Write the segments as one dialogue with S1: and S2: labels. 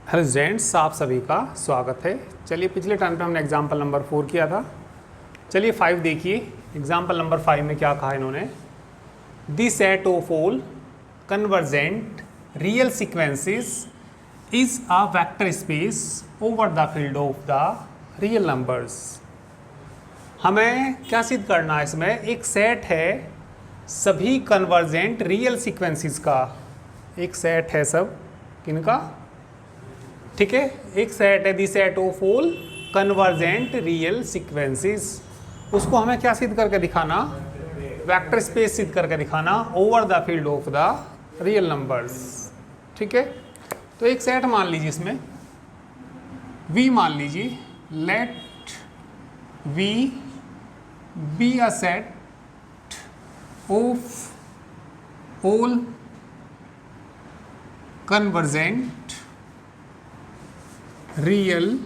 S1: Hello students, आप सभी का स्वागत है। चलिए, पिछले टाइम पे हमने एग्जाम्पल नंबर 4 किया था। चलिए 5 देखिए। एग्जाम्पल नंबर 5 में क्या कहा इन्होंने, the set of all convergent real sequences is a vector space over the field of the real numbers. हमें क्या सिद्ध करना है इसमें, एक सेट है सभी कन्वर्जेंट रियल सीक्वेंसेस का। एक सेट है सब किनका, ठीक है, एक सेट है the set of all convergent real sequences. उसको हमें क्या सिद्ध करके दिखाना, वेक्टर स्पेस सिद्ध करके दिखाना over the field of the real numbers. ठीक है, तो एक सेट मान लीजिए, इसमें V मान लीजिए, let V be a set of all convergent real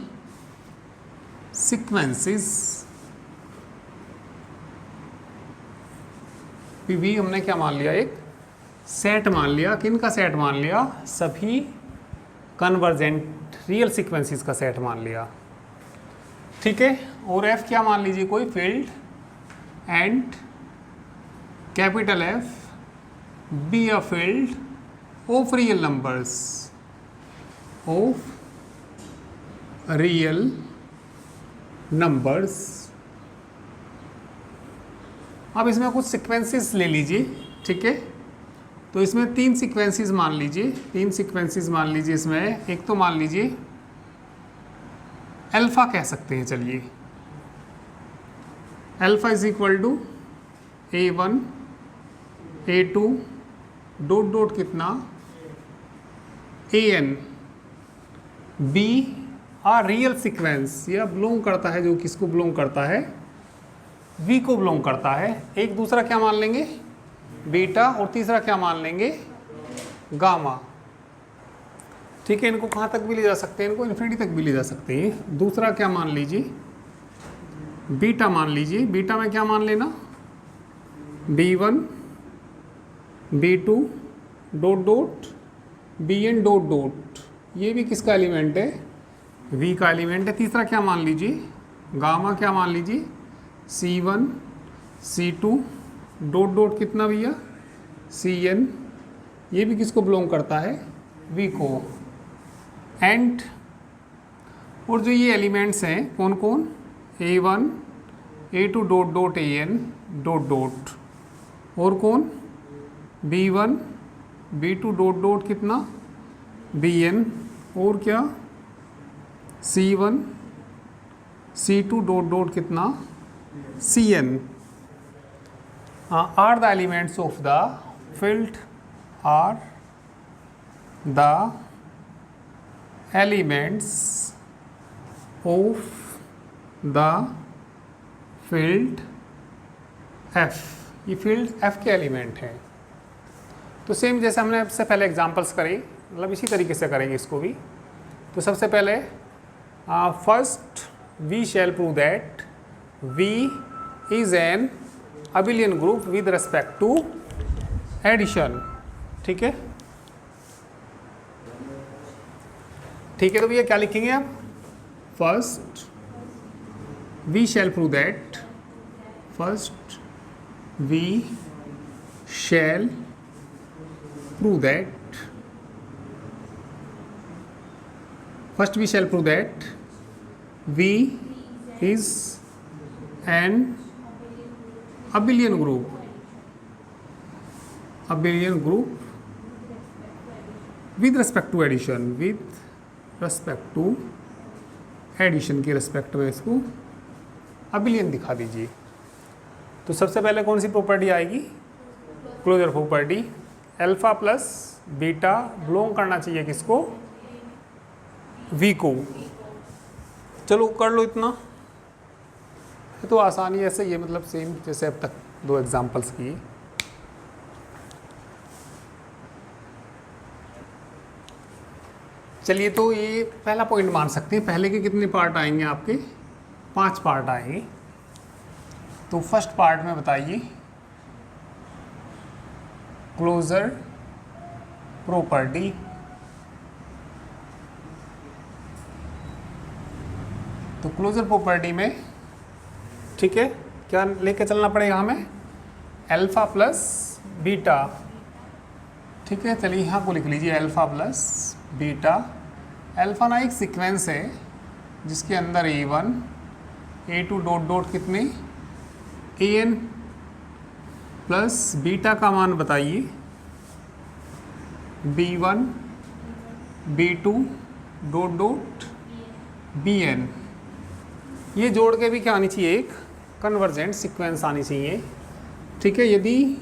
S1: sequences. भी हमने क्या मान लिया, एक सेट मान लिया। किन का सेट मान लिया, सभी कन्वर्जेंट रियल सीक्वेंसेस का सेट मान लिया। ठीक है, और F क्या मान लीजिए, कोई field and capital F be a field of real numbers, of real numbers. अब इसमें कुछ सीक्वेंसेस ले लीजिए। ठीक है, तो इसमें 3 सीक्वेंसेस मान लीजिए, 3 सीक्वेंसेस मान लीजिए। इसमें एक तो मान लीजिए अल्फा कह सकते हैं। चलिए, alpha is equal to A1 A2 dot dot कितना AN be a real sequence. यह बिलोंग करता है, जो किसको बिलोंग करता है, V को बिलोंग करता है। एक दूसरा क्या मान लेंगे, बीटा, और तीसरा क्या मान लेंगे, गामा। ठीक है, इनको कहाँ तक भी ले जा सकते हैं, इनको इन्फिनिटी तक भी ले जा सकते हैं। दूसरा क्या मान लीजिए, बीटा मान लीजिए। बीटा में क्या मान लेना, B1 B2 dot dot BN dot dot. ये भी किसका एलिमेंट है, V का एलिमेंट है। तीसरा क्या मान लीजिए, गामा क्या मान लीजिए, C1 C2 डॉट डॉट कितना भैया, CN। ये भी किसको बिलोंग करता है, V को। एंड और जो ये एलिमेंट्स हैं कौन कौन, A1 A2 dot dot AN dot dot, और कौन, B1 B2 डॉट डॉट कितना BN, और क्या C1 C2 डॉट डॉट कितना CN are the elements of the field, are the elements of the field F। ये फील्ड F के element हैं। तो सेम जैसे हमने सबसे पहले एग्जांपल्स करी, मतलब इसी तरीके से करेंगे इसको भी। तो सबसे पहले first we shall prove that V is an abelian group with respect to addition. ठीक है, ठीक है, तो भैया क्या लिखेंगे आप, first we shall prove that, first we shall prove that, first we shall prove that V is an abelian group, abelian group with respect to addition, with respect to addition के respect में इसको abelian दिखा दीजिए। तो सबसे पहले कौन सी प्रॉपर्टी आएगी, closure property. Alpha plus beta belong करना चाहिए किसको, V को। चलो कर लो इतना, ये तो आसानी ऐसे ही है, मतलब सेम जैसे अब तक 2 एग्जांपल्स किए। चलिए, तो ये पहला पॉइंट मान सकते हैं। पहले के कितने पार्ट आएंगे आपके, 5 पार्ट आएंगे। तो फर्स्ट पार्ट में बताइए, क्लोजर प्रॉपर्टी तो क्लोजर प्रॉपर्टी में, ठीक है, क्या लेके चलना पड़ेगा हमें, अल्फा प्लस बीटा, ठीक है। चलिए यहाँ को लिख लीजिए अल्फा प्लस बीटा। अल्फा ना एक सीक्वेंस है जिसके अंदर A1 A2 डॉट डॉट कितने AN प्लस बीटा का मान बताइए B1 B2 dot dot BN। ये जोड़ के भी क्या आनी चाहिए, एक कन्वर्जेंट सीक्वेंस आनी चाहिए, ठीक है। यदि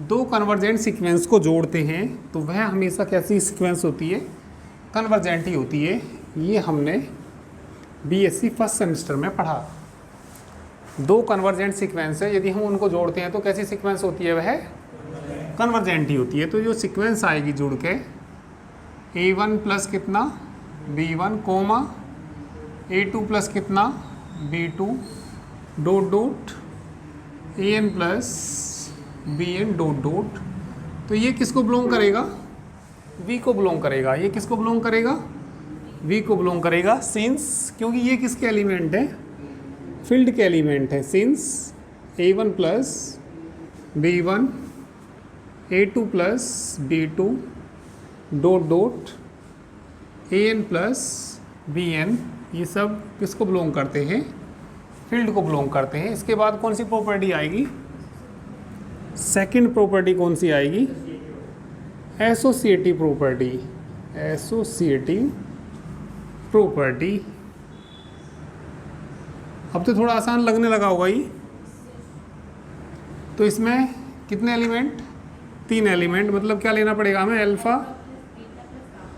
S1: दो कन्वर्जेंट सीक्वेंस को जोड़ते हैं तो वह हमेशा कैसी सीक्वेंस होती है, कन्वर्जेंट ही होती है। ये हमने BSc फर्स्ट सेमेस्टर में पढ़ा। दो कन्वर्जेंट सीक्वेंस है, यदि हम उनको जोड़ते हैं तो कैसी सीक्वेंस होती है, वह कन्वर्जेंट ही होती है। तो जो सीक्वेंस आएगी जुड़ के A1 प्लस कितना B1 कोमा A2 प्लस कितना B2 dot dot AN plus BN dot dot, तो ये किसको बिलोंग करेगा, V को बिलोंग करेगा। ये किसको बिलोंग करेगा, V को बिलोंग करेगा, सिंस क्योंकि ये किसके एलिमेंट है, फील्ड के एलिमेंट है। Since A1 plus B1 A2 plus B2 dot dot AN plus BN, ये सब किसको बिलोंग करते हैं, फील्ड को बिलोंग करते हैं। इसके बाद कौन सी प्रॉपर्टी आएगी, सेकंड प्रॉपर्टी कौन सी आएगी, एसोसिएटिव प्रॉपर्टी। एसोसिएटिव प्रॉपर्टी अब तो थोड़ा आसान लगने लगा होगा ये। तो इसमें कितने एलिमेंट, 3 एलिमेंट, मतलब क्या लेना पड़ेगा हमें, अल्फा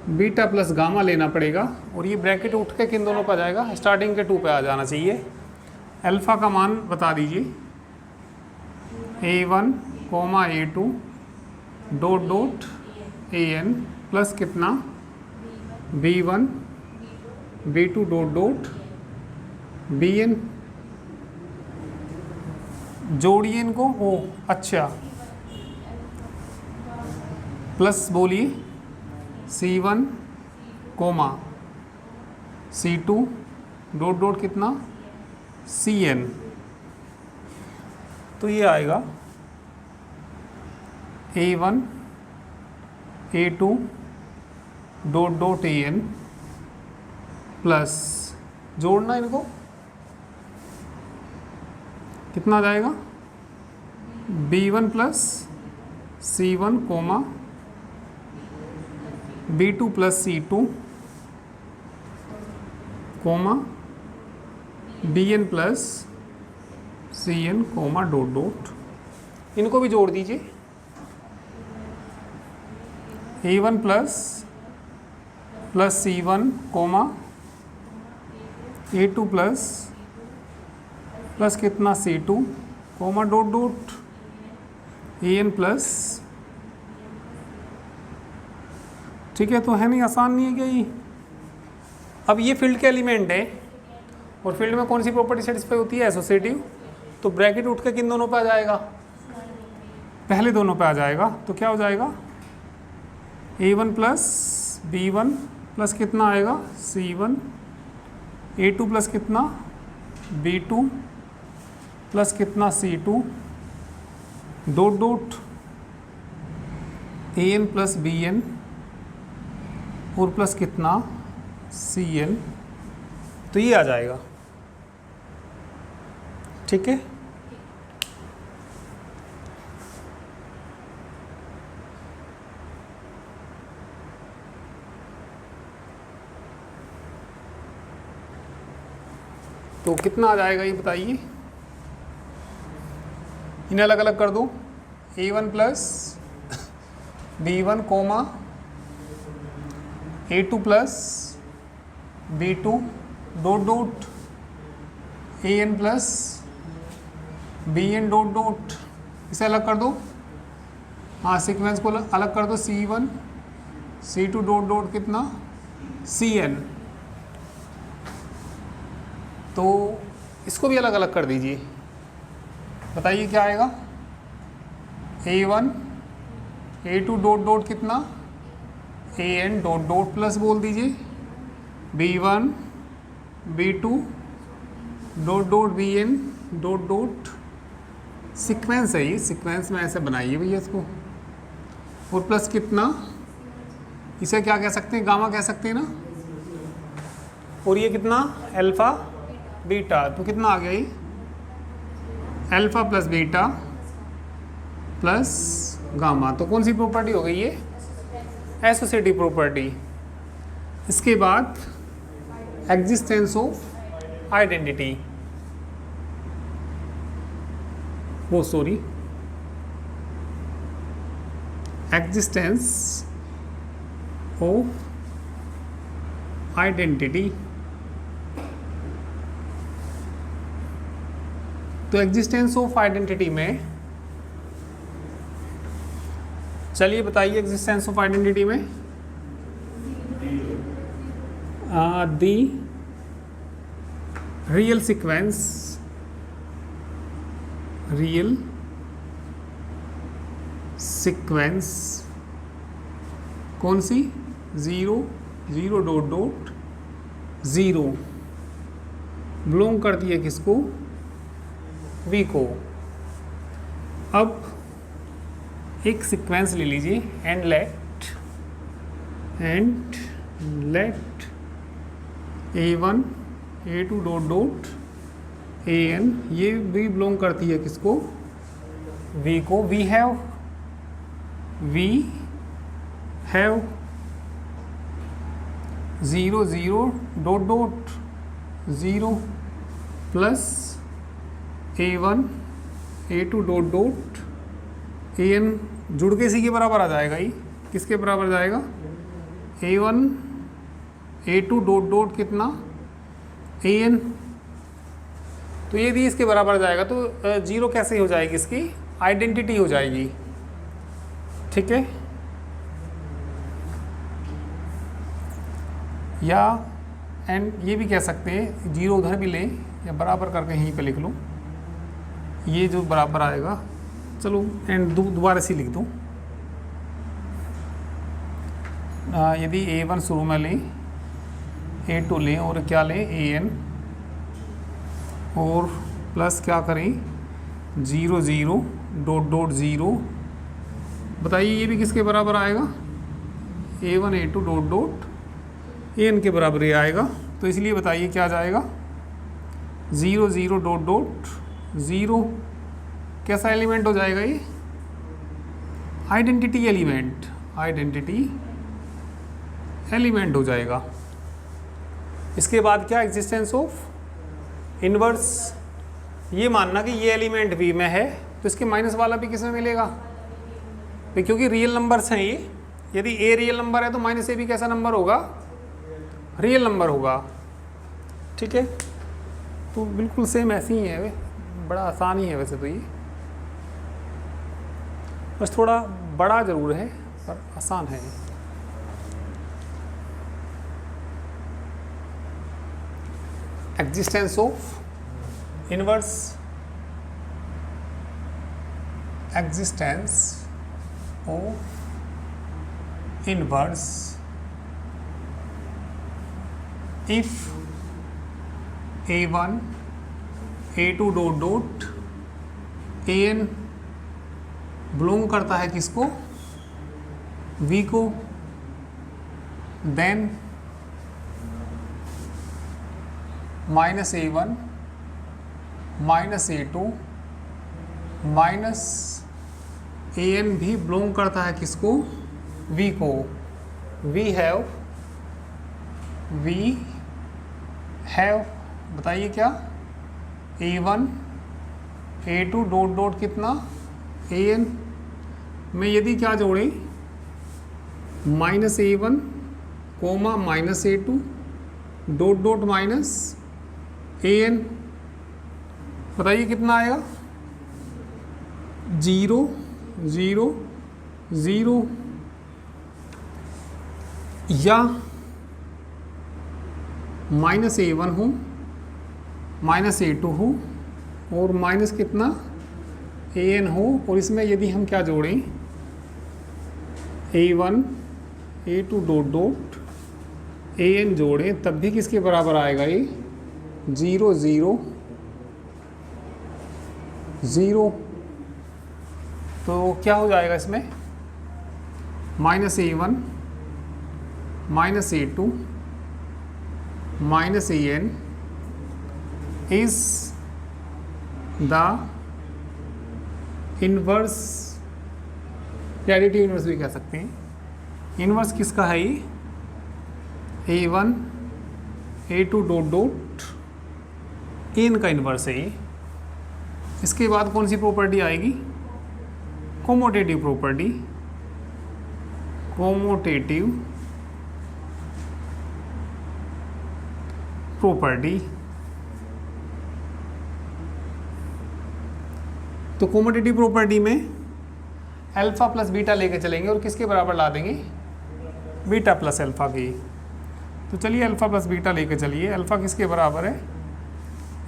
S1: बीटा प्लस गामा लेना पड़ेगा। और ये ब्रैकेट उठ के किन दोनों पर आ जाएगा, स्टार्टिंग के 2 पे आ जाना चाहिए। अल्फा का मान बता दीजिए A1 comma A2 dot dot AN plus कितना B1 B2 dot dot BN। जोड़िए इनको, ओ अच्छा, प्लस बोलिए C1 comma C2 dot dot कितना CN। तो ये आएगा A1 A2 dot dot AN plus, जोड़ना इनको, कितना आ जाएगा B1 plus C1 comma B2 plus C2 comma BN plus CN comma dot dot. इनको भी जोड़ दीजिए, A1 plus C1 coma A2 plus कितना C2 comma dot dot AN plus, ठीक है। तो है नहीं, आसान नहीं है क्या ये। अब ये फील्ड के एलिमेंट है और फील्ड में कौन सी प्रॉपर्टी सेटिस्फाई होती है, एसोसिएटिव। तो ब्रैकेट उठ के किन दोनों पे आ जाएगा, पहले दोनों पे आ जाएगा। तो क्या हो जाएगा A1 प्लस B1 प्लस कितना आएगा C1 A2 प्लस कितना B2 प्लस कितना C2 dot dot AN plus BN और प्लस कितना CN। तो ये आ जाएगा, ठीक है। तो कितना आ जाएगा ये बताइए, इन्हें अलग अलग कर दो। A1 plus B1 comma A2 plus B2 dot dot AN plus BN dot dot, इसे अलग कर दो। हाँ, सीक्वेंस को अलग कर दो, C1 C2 डॉट डॉट कितना CN। तो इसको भी अलग अलग कर दीजिए, बताइए क्या आएगा। A1 A2 डॉट डॉट कितना AN डॉट डॉट प्लस बोल दीजिए B1 B2 dot dot B N dot dot sequence है, ये सीक्वेंस में ऐसे बनाइए भैया इसको, और प्लस कितना, इसे क्या कह सकते हैं, गामा कह सकते हैं ना, और ये कितना अल्फा बीटा, तो कितना आ गया ये alpha plus beta plus gamma, तो कौन सी प्रॉपर्टी हो गई ये, एसोसिएटिव प्रॉपर्टी। इसके बाद एग्जिस्टेंस ऑफ आइडेंटिटी, वो सॉरी एग्जिस्टेंस ऑफ आइडेंटिटी। तो एग्जिस्टेंस ऑफ आइडेंटिटी में, चलिए बताइए एग्जिस्टेंस ऑफ आइडेंटिटी में, दी रियल सीक्वेंस कौन सी, 0 0 डॉट डॉट 0 बिलोंग करती है किसको, वी को। अब एक सीक्वेंस ले लीजिए, and let A1 A2 dot dot AN, ये भी बिलोंग करती है किसको, V को। We have 0 0 dot dot 0 plus A1 A2 dot dot AN, जुड़ के इसी के बराबर आ जाएगा, ये किसके बराबर जाएगा, A1 A2 डॉट डॉट कितना AN, तो ये भी इसके बराबर जाएगा, तो 0 कैसे हो जाएगी, इसकी आइडेंटिटी हो जाएगी, ठीक है। या एंड ये भी कह सकते हैं, 0 उधर भी लें या बराबर करके यहीं पे लिख लो, ये जो बराबर आएगा, चलो एंड दोबारा से लिख दो। यदि A1 शुरू में लें, A2 लें और क्या लें AN, और प्लस क्या करें 0 0 डॉट डॉट 0, बताइए ये भी किसके बराबर आएगा, A1 A2 dot dot AN के बराबर ही आएगा, तो इसलिए बताइए क्या जाएगा, 0 0 डॉट डॉट 0 कैसा एलिमेंट हो जाएगा, ये आइडेंटिटी एलिमेंट हो जाएगा। इसके बाद क्या, एग्जिस्टेंस ऑफ इनवर्स, ये मानना कि ये एलिमेंट V में है तो इसके माइनस वाला भी किस में मिलेगा, क्योंकि रियल नंबर्स हैं ये, यदि A रियल नंबर है तो माइनस A भी कैसा नंबर होगा, रियल नंबर होगा, ठीक है। तो बिल्कुल सेम ऐसे ही है, वे बड़ा आसान ही है वैसे तो, ये बस थोड़ा बड़ा ज़रूर है पर आसान है। Existence of inverse, existence of inverse if A1 A2 dot dot AN belong करता है किसको, V को, then minus A1 minus A2 minus AN भी बिलोंग करता है किसको, V को। वी हैव बताइए क्या, A1 A2 डॉट डॉट कितना AN में, यदि क्या जोड़ें minus A1 comma minus A2 dot dot minus AN, बताइए कितना आएगा, 0 0 0, या माइनस A1 हो माइनस A2 हो और माइनस कितना AN हो, और इसमें यदि हम क्या जोड़ें A1 A2 dot dot AN जोड़ें, तब भी किसके बराबर आएगा, ये 0 0 0, तो क्या हो जाएगा इसमें, -a1 -a2 -an is the inverse, या एडिटिव इनवर्स भी कह सकते हैं। इनवर्स किसका है ये, a1 a2 dot dot an का इनवर्स है ये। इसके बाद कौन सी प्रॉपर्टी आएगी, कोमोटेटिव प्रॉपर्टी, कोमोटेटिव प्रॉपर्टी। तो कोमोटेटिव प्रॉपर्टी में अल्फा प्लस बीटा लेके चलेंगे और किसके बराबर ला देंगे, बीटा प्लस अल्फा की। तो चलिए अल्फा प्लस बीटा लेके चलिए। अल्फा किसके बराबर है,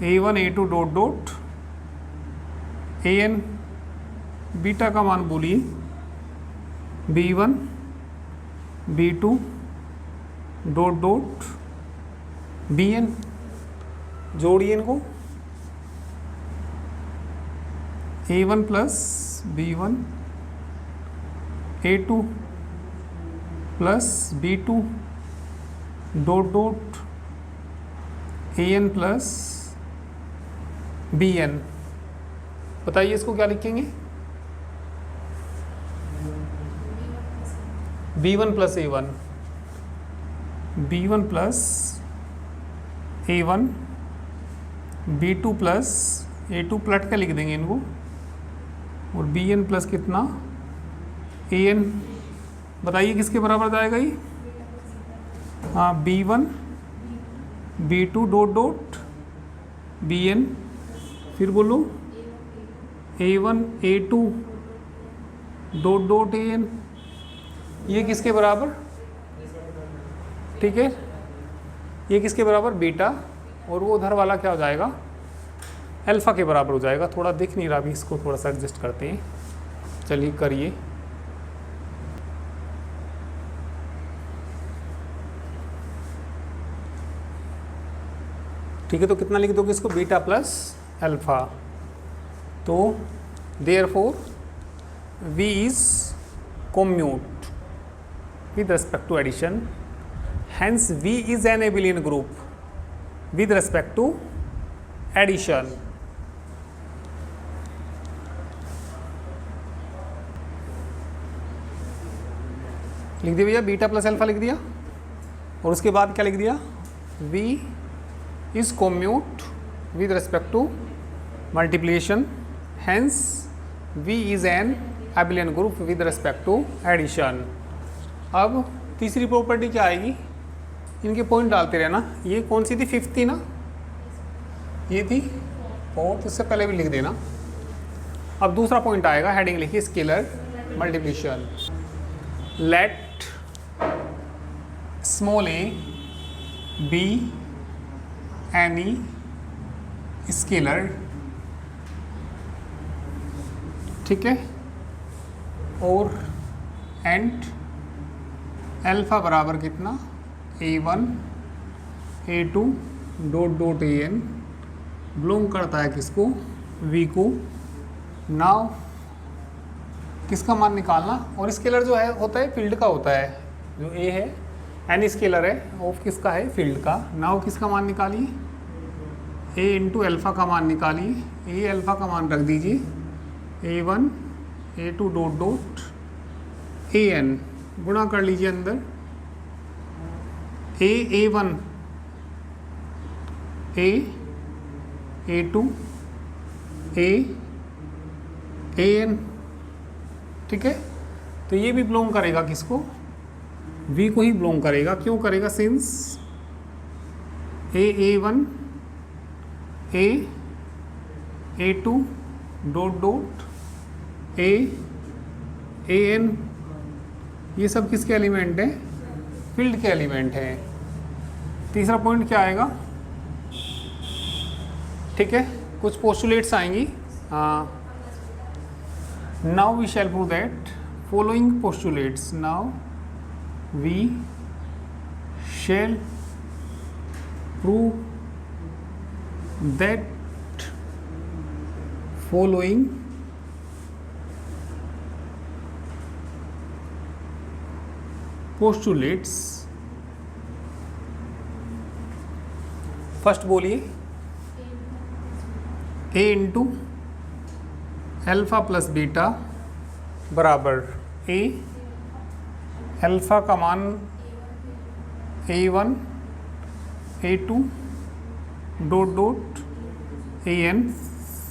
S1: a1 a2 dot dot an, beta का मान बोलिए b1 b2 dot dot bn, जोड़िए इनको, a1 plus b1 a2 plus b2 dot dot an plus bn। बताइए इसको क्या लिखेंगे, b1 plus a1, b1 plus a1 b2 plus a2, पलट के लिख देंगे इनको, और bn प्लस कितना an। बताइए किसके बराबर जाएगा ये, हाँ b1 b2 dot dot bn, फिर बोलो a1 a2 dot dot an, ये किसके बराबर, ठीक है, ये किसके बराबर, बीटा, और वो उधर वाला क्या हो जाएगा, अल्फा के बराबर हो जाएगा। थोड़ा दिख नहीं रहा अभी, इसको थोड़ा सा एडजस्ट करते हैं, चलिए करिए। ठीक है, तो कितना लिख दोगे इसको, बीटा प्लस अल्फा। तो therefore v is commute with respect to addition, hence v is an abelian group with respect to addition। लिख दिया भैया, बीटा प्लस अल्फा लिख दिया, और उसके बाद क्या लिख दिया, v is commute with respect to multiplication, hence v is an abelian group with respect to addition। अब तीसरी प्रॉपर्टी क्या आएगी, इनके पॉइंट डालते रहना। ये कौन सी थी, फिफ्थ थी ना, ये थी फोर्थ, इससे पहले भी लिख देना। अब दूसरा पॉइंट आएगा, हेडिंग लिखिए scalar multiplication. Let small a be any scalar, ठीक है, और एंड अल्फा बराबर कितना, a1 a2 dot dot an, belong करता है किसको, v को। नाउ किसका मान निकालना, और स्केलर जो है होता है फील्ड का होता है, जो a है एन स्केलर है, ऑफ किसका है, फील्ड का। नाउ किसका मान निकालिए, a इंटू अल्फ़ा का मान निकालिए, a अल्फ़ा का मान रख दीजिए a1 a2 dot dot an, गुणा कर लीजिए अंदर a1 a2 an, ठीक है। तो ये भी बिलोंग करेगा किसको, v को ही बिलोंग करेगा। क्यों करेगा, since a1 a2 dot dot an, ये सब किसके एलिमेंट हैं, फील्ड के एलिमेंट हैं। तीसरा पॉइंट क्या आएगा, ठीक है, कुछ पोस्टुलेट्स आएंगी। Now we shall prove that following postulates, now we shall prove that following postulates। First बोलिए a into alpha plus beta बराबर a, अल्फा का मान a1 a2 dot dot an,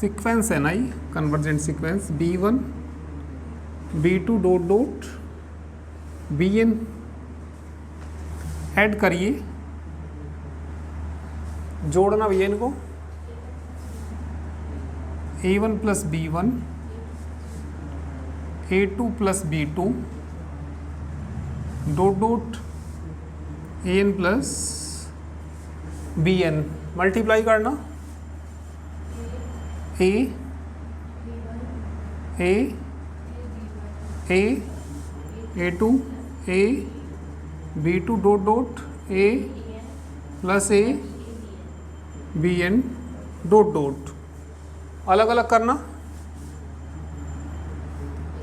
S1: sequence है ना ये convergent sequence b1 b2 dot dot bn, add करिए, जोड़ना भैया इनको, a1 plus b1 a2 plus b2 dot dot an plus bn, multiply करना a a2 a b2 dot dot a plus a bn dot dot, अलग अलग करना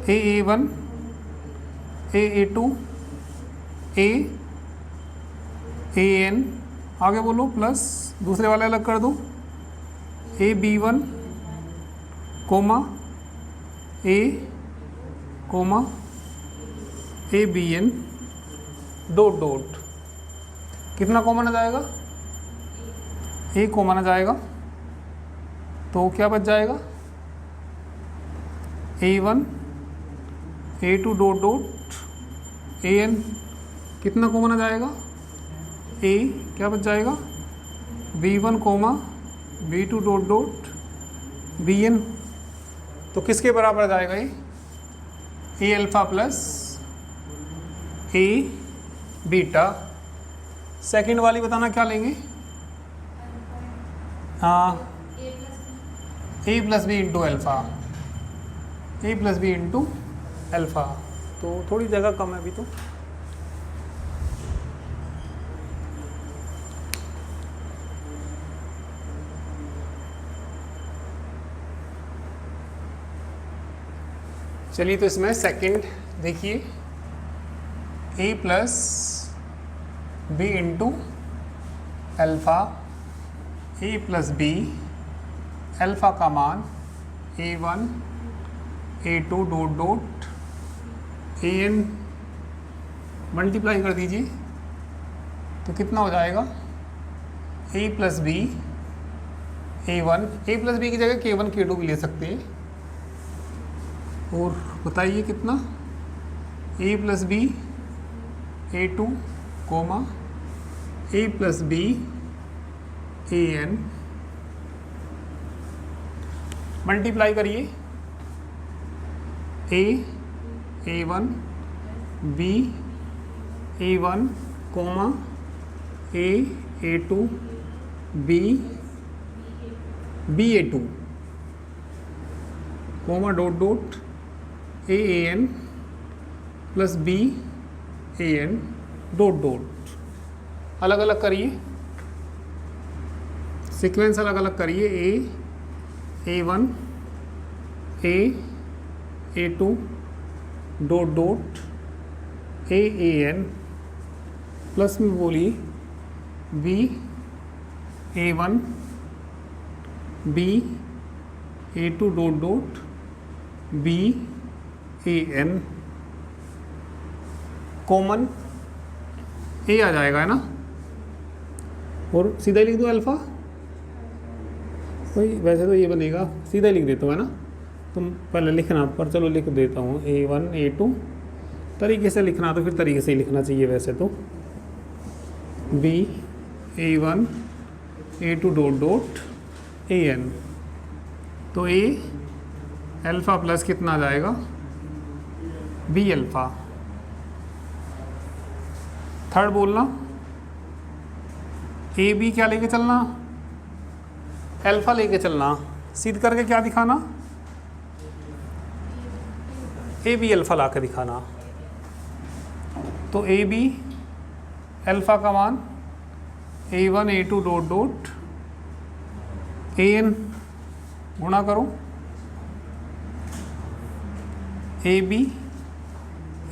S1: a1 a2 a an, आगे बोलो प्लस दूसरे वाले अलग कर दो a b1 comma a comma a bn dot dot, कितना कॉमन आ जाएगा, a कॉमन आ जाएगा, तो क्या बच जाएगा a1 a2 dot dot an, कितना कॉमन आ जाएगा a, क्या बच जाएगा b1 coma b2 dot dot bn, तो किसके बराबर आ जाएगा ये a alpha plus a beta. Second वाली बताना क्या लेंगे, हाँ a plus B into alpha, a plus B into alpha, तो थोड़ी जगह कम है अभी तो। चलिए तो इसमें सेकंड देखिए, a plus B into alpha a plus B, alpha का मान a1 a2 dot dot an, multiply कर दीजिए तो कितना हो जाएगा a plus B a1, a plus B की जगह k1 k2 भी ले सकते हैं, और बताइए कितना a plus B a2 comma a plus B an, multiply करिए a1 b a1 comma a2 b a2 comma dot dot an plus an dot dot, अलग अलग करिए, सीक्वेंस अलग अलग करिए, a1 a2 dot dot an, plus में बोलिए a1 a2 dot dot an, common a आ जाएगा है ना, और सीधा लिख दो अल्फ़ा, वही वैसे तो ये बनेगा, सीधा लिख देता हूँ है ना, तुम पहले लिखना पर चलो लिख देता हूँ a1 a2, तरीके से लिखना तो फिर तरीके से ही लिखना चाहिए वैसे तो, b a1 a2 dot dot an, तो a अल्फ़ा प्लस कितना आ जाएगा b अल्फ़ा। थर्ड बोलना ए बी क्या लेके चलना, अल्फ़ा लेके चलना, सीध करके क्या दिखाना ए बी अल्फ़ा ला के दिखाना, तो ए बी अल्फ़ा का मान a1 a2 dot dot an गुणा करो AB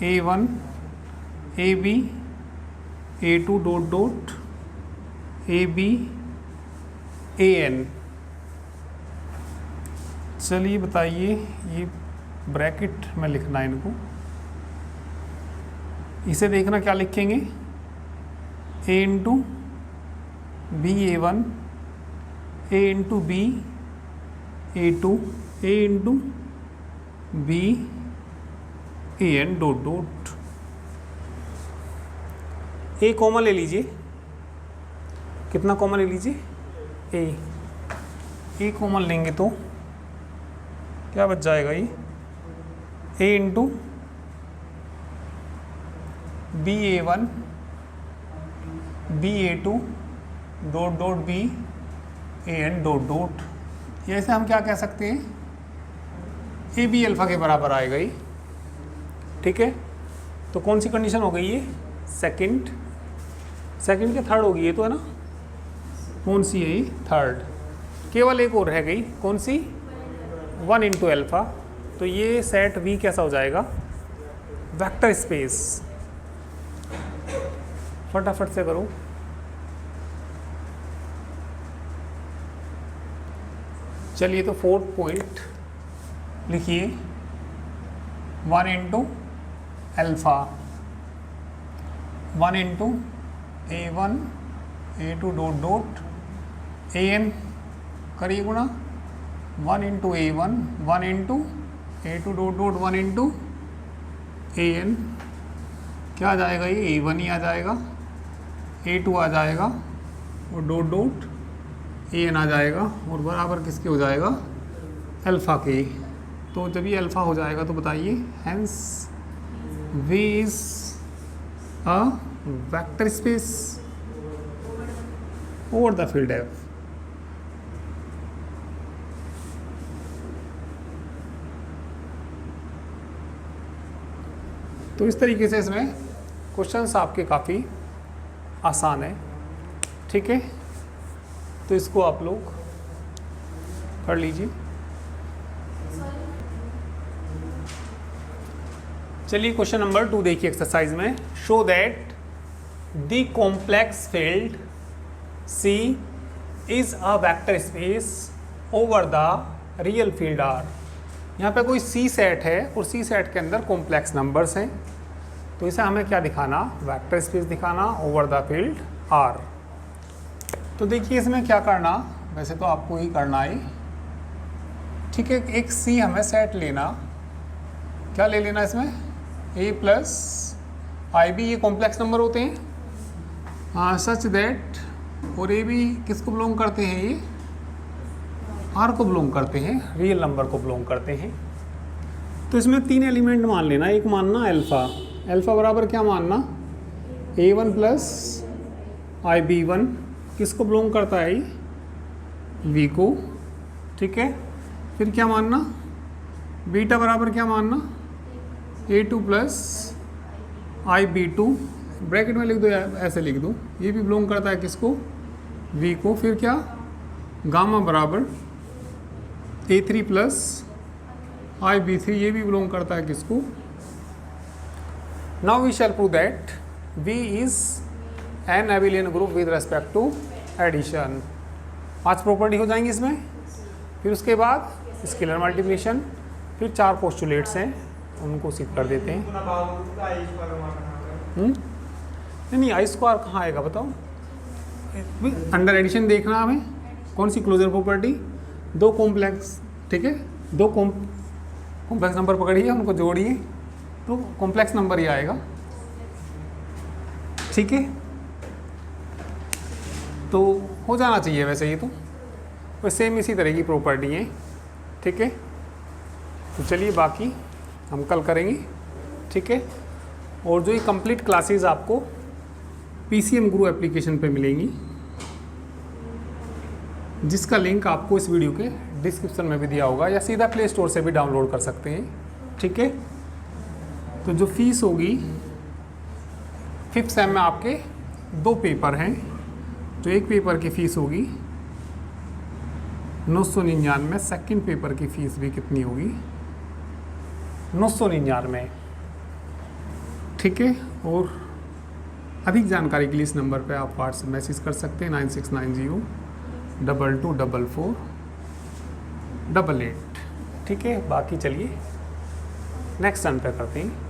S1: A1 AB A2 dot dot AB AN। चलिए बताइए, ये ब्रैकेट में लिखना है इनको, इसे देखना क्या लिखेंगे, A into B A1 A into B A2 A into B AN dot dot. A common ले लीजिए, कितना कॉमन ले लीजिए, ए कॉमन लेंगे तो क्या बच जाएगा, ये A into B A1 B A2 dot dot B AN dot dot. ऐसे हम क्या कह सकते हैं, ए बी अल्फ़ा के बराबर आएगा ये, ठीक है। तो कौन सी कंडीशन हो गई ये, सेकंड के थर्ड होगी ये तो, है ना। कौन सी है ये, थर्ड। केवल एक और रह गई, कौन सी, 1 इंटू अल्फ़ा। तो ये सेट V कैसा हो जाएगा, वेक्टर स्पेस। फटाफट से करो, चलिए। तो 4th पॉइंट लिखिए, 1 into alpha 1 into A1 A2 dot dot AN करिए गुणा 1 into A1 1 into A2 dot dot 1 into AN। क्या आ जाएगा, ये A1 ही आ जाएगा, A2 आ जाएगा और डॉट डॉट AN आ जाएगा, और बराबर किसके हो जाएगा, अल्फ़ा के। तो जब ये अल्फ़ा हो जाएगा तो बताइए, hence V is a vector space over the field F। तो इस तरीके से इसमें क्वेश्चंस आपके काफ़ी आसान है, ठीक है। तो इसको आप लोग कर लीजिए। चलिए क्वेश्चन नंबर 2 देखिए एक्सरसाइज में, show that the complex field C is a vector space over the real field R। यहाँ पे कोई C सेट है और C सेट के अंदर कॉम्प्लेक्स नंबर्स हैं, तो इसे हमें क्या दिखाना, वेक्टर स्पेस दिखाना ओवर द फील्ड R। तो देखिए इसमें क्या करना, वैसे तो आपको ही करना है, ठीक है। एक C हमें सेट लेना, क्या ले लेना इसमें, A प्लस IB, ये कॉम्प्लेक्स नंबर होते हैं, हाँ, सच दैट, और AB किसको बिलोंग करते हैं, ये R को बिलोंग करते हैं, रियल नंबर को बिलोंग करते हैं। तो इसमें 3 एलिमेंट मान लेना, एक मानना अल्फ़ा बराबर क्या मानना, A1 प्लस IB1 किसको बिलोंग करता है, V को, ठीक है। फिर क्या मानना, बीटा बराबर क्या मानना, A2 प्लस IB2, ब्रैकेट में लिख दो या ऐसे लिख दो, ये भी बिलोंग करता है किसको, V को। फिर क्या, गामा बराबर A3 प्लस IB3, ये भी बिलोंग करता है किसको। Now we shall prove that V is an abelian group with respect to addition. 5 property हो जाएंगी इसमें, फिर उसके बाद स्केलर मल्टीप्लिकेशन, फिर 4 पोस्टुलेट्स हैं, उनको सिद्ध कर देते हैं। नहीं आई स्क्वायर कहाँ आएगा बताओ, अंडर एडिशन देखना हमें, कौन सी क्लोजर प्रॉपर्टी, 2 कॉम्प्लेक्स, ठीक है, 2 कॉम्प्लेक्स नंबर पकड़िए, उनको जोड़िए तो कॉम्प्लेक्स नंबर ही आएगा, ठीक है। तो हो जाना चाहिए वैसे, ये तो सेम इसी तरह की प्रॉपर्टी है, ठीक है। तो चलिए बाकी हम कल करेंगे, ठीक है। और जो ये कंप्लीट क्लासेस आपको PCM गुरु एप्लीकेशन पे मिलेंगी, जिसका लिंक आपको इस वीडियो के डिस्क्रिप्शन में भी दिया होगा, या सीधा प्ले स्टोर से भी डाउनलोड कर सकते हैं, ठीक है। तो जो फीस होगी, 5th सेम में आपके 2 पेपर हैं, तो एक पेपर की फ़ीस होगी 999, सेकंड पेपर की फ़ीस भी कितनी होगी 999। ठीक है, और अधिक जानकारी के लिए इस नंबर पे आप व्हाट्सएप मैसेज कर सकते हैं 9690224488। ठीक है, बाकी चलिए नेक्स्ट टर्न पे करते हैं।